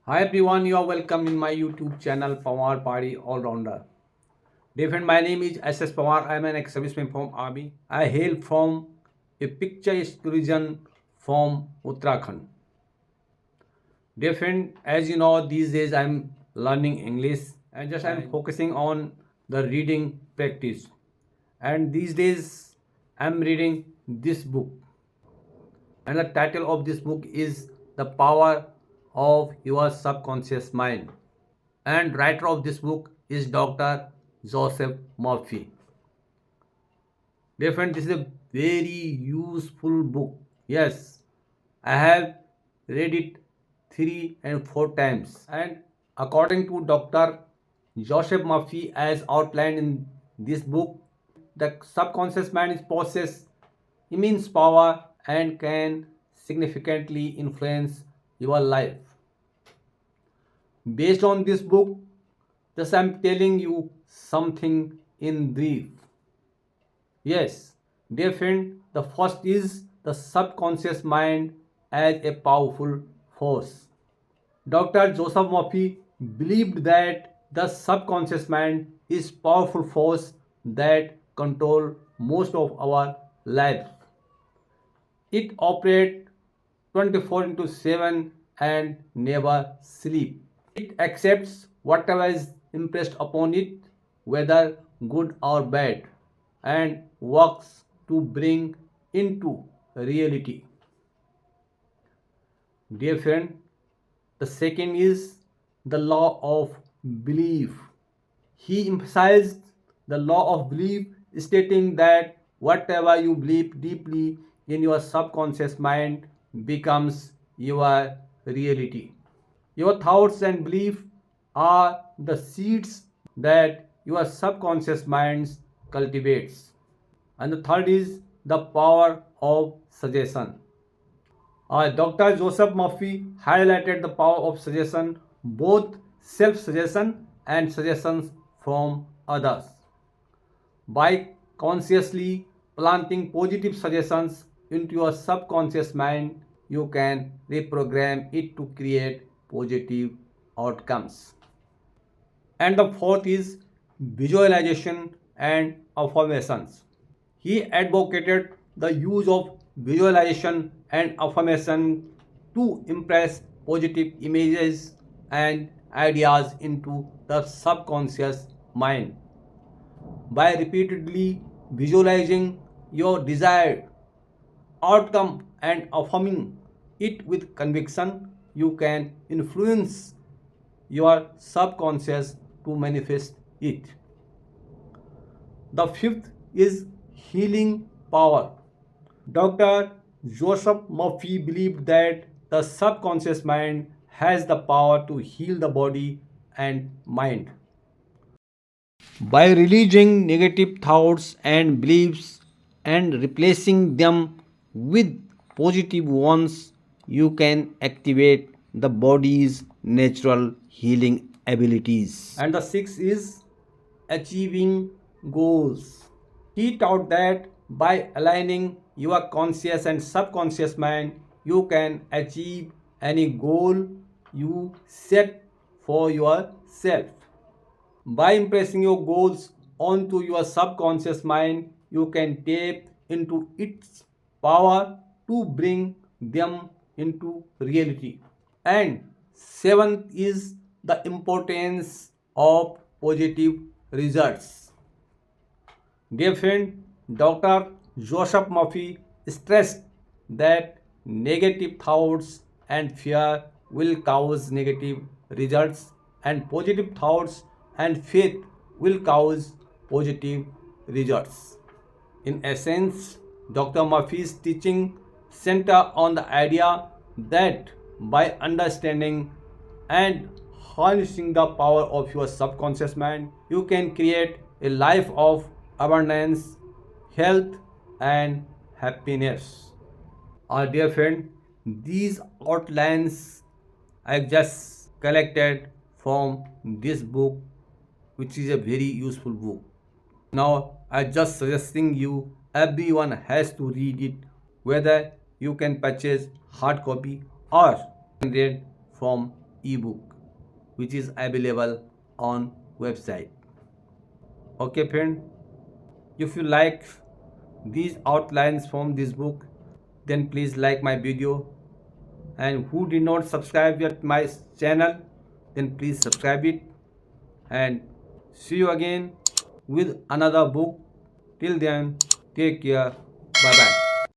Hi everyone, you are welcome in my YouTube channel Pawar Party All Rounder. Dear friend, my name is SS Pawar. I am an ex-serviceman from Army. I hail from a picturesque region from Uttarakhand. Dear friend, as you know, these days I am learning English and just I am focusing on the reading practice. And these days I am reading this book. And the title of this book is The Power of Your Subconscious Mind. And writer of this book is Dr. Joseph Murphy. Dear friend, this is a very useful book. Yes, I have read it 3 and 4 times. And according to Dr. Joseph Murphy, as outlined in this book, the subconscious mind is possess immense power and can significantly influence your life. Based on this book, just I'm telling you something in brief. Yes, dear friend, the first is the subconscious mind as a powerful force. Dr. Joseph Murphy believed that the subconscious mind is powerful force that control most of our lives. It operates 24 into 7 and never sleep. It accepts whatever is impressed upon it, whether good or bad, and works to bring into reality. Dear friend, the second is the law of belief. He emphasized the law of belief, stating that whatever you believe deeply in your subconscious mind becomes your reality. Your thoughts and beliefs are the seeds that your subconscious mind cultivates. And the third is the power of suggestion. Dr. Joseph Murphy highlighted the power of suggestion, both self suggestion and suggestions from others. By consciously planting positive suggestions into your subconscious mind, you can reprogram it to create positive outcomes. And the fourth is visualization and affirmations. He advocated the use of visualization and affirmation to impress positive images and ideas into the subconscious mind. By repeatedly visualizing your desired outcome and affirming it with conviction, you can influence your subconscious to manifest it. The fifth is healing power. Dr. Joseph Murphy believed that the subconscious mind has the power to heal the body and mind. By releasing negative thoughts and beliefs and replacing them with positive ones, you can activate the body's natural healing abilities. And the sixth is achieving goals. He taught that by aligning your conscious and subconscious mind, you can achieve any goal you set for yourself. By impressing your goals onto your subconscious mind, you can tap into its power to bring them into reality. And seventh is the importance of positive results. Dear friend, Dr. Joseph Murphy stressed that negative thoughts and fear will cause negative results, and positive thoughts and faith will cause positive results. In essence, Dr. Murphy's teaching center on the idea that by understanding and harnessing the power of your subconscious mind, you can create a life of abundance, health, and happiness. Our dear friend, these outlines I just collected from this book, which is a very useful book. Now, I just suggesting you everyone has to read it, whether you can purchase hard copy or read from ebook which is available on website. Okay friend, if you like these outlines from this book, then please like my video, and who did not subscribe yet my channel, then please subscribe it, and see you again with another book. Till then, take care. Bye bye.